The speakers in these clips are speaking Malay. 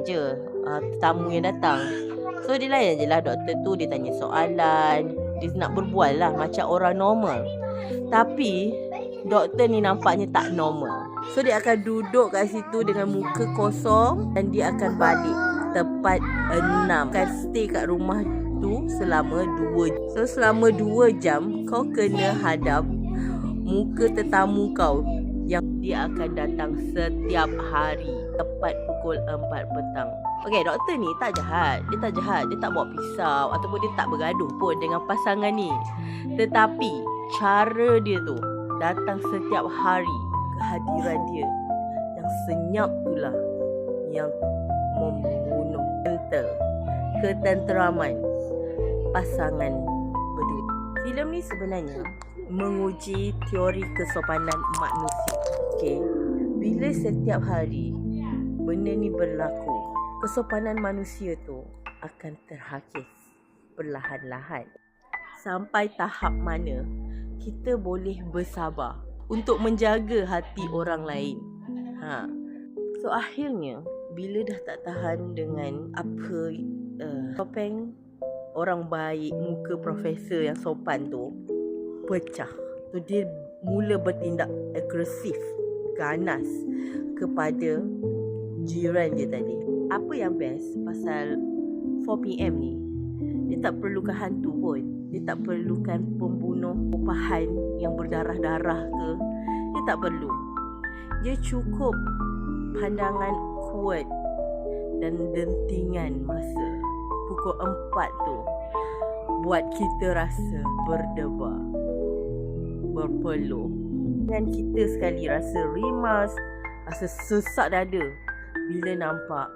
je tetamu yang datang. So dia layan je lah doktor tu. Dia tanya soalan, dia nak berbual lah macam orang normal. Tapi doktor ni nampaknya tak normal. So dia akan duduk kat situ dengan muka kosong, dan dia akan balik tepat 6. Akan stay kat rumah tu selama 2 jam. So selama 2 jam kau kena hadap muka tetamu kau yang dia akan datang setiap hari tepat pukul 4 petang. Okey, doktor ni tak jahat. Dia tak jahat. Dia tak bawa pisau ataupun dia tak bergaduh pun dengan pasangan ni. Tetapi cara dia tu datang setiap hari, kehadiran dia yang senyap itulah yang membunuh mental ketenteraman pasangan berdua. Filem ni sebenarnya menguji teori kesopanan manusia. Okey, bila setiap hari benda ni berlaku, kesopanan manusia tu akan terhakis perlahan-lahan sampai tahap mana kita boleh bersabar untuk menjaga hati orang lain. So akhirnya bila dah tak tahan dengan apa topeng orang baik, muka profesor yang sopan tu pecah. So dia mula bertindak agresif, ganas kepada jiran dia tadi. Apa yang best pasal 4PM ni, dia tak perlukan hantu pun. Dia tak perlukan pembunuh upahan yang berdarah-darah ke. Dia tak perlu. Dia cukup pandangan kuat dan dentingan masa pukul 4 tu buat kita rasa berdebar, berpeluh. Dan kita sekali rasa rimas, rasa sesak dada bila nampak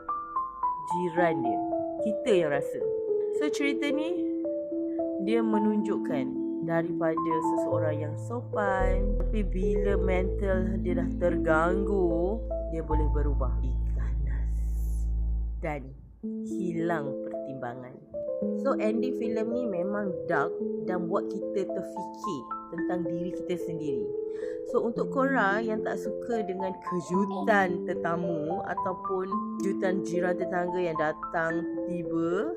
jiran dia. Kita yang rasa. So cerita ni dia menunjukkan daripada seseorang yang sopan, tapi bila mental dia dah terganggu, dia boleh berubah ganas dan hilang pertimbangan. So ending filem ni memang dark dan buat kita terfikir tentang diri kita sendiri. So untuk korang yang tak suka dengan kejutan tetamu ataupun kejutan jiran tetangga yang datang tiba,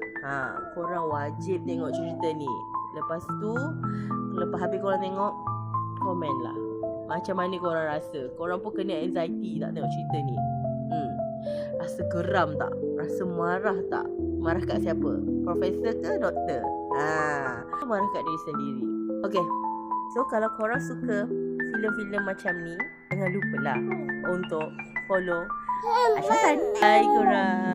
korang wajib tengok cerita ni. Lepas tu, lepas habis korang tengok, komen lah macam mana korang rasa. Korang pun kena anxiety tak tengok cerita ni? Rasa geram tak? Rasa marah tak? Marah kat siapa? Profesor ke doktor? Marah kat diri sendiri. Okay, so kalau korang suka filem-filem macam ni, jangan lupa lah untuk follow Aisyah. Bye korang.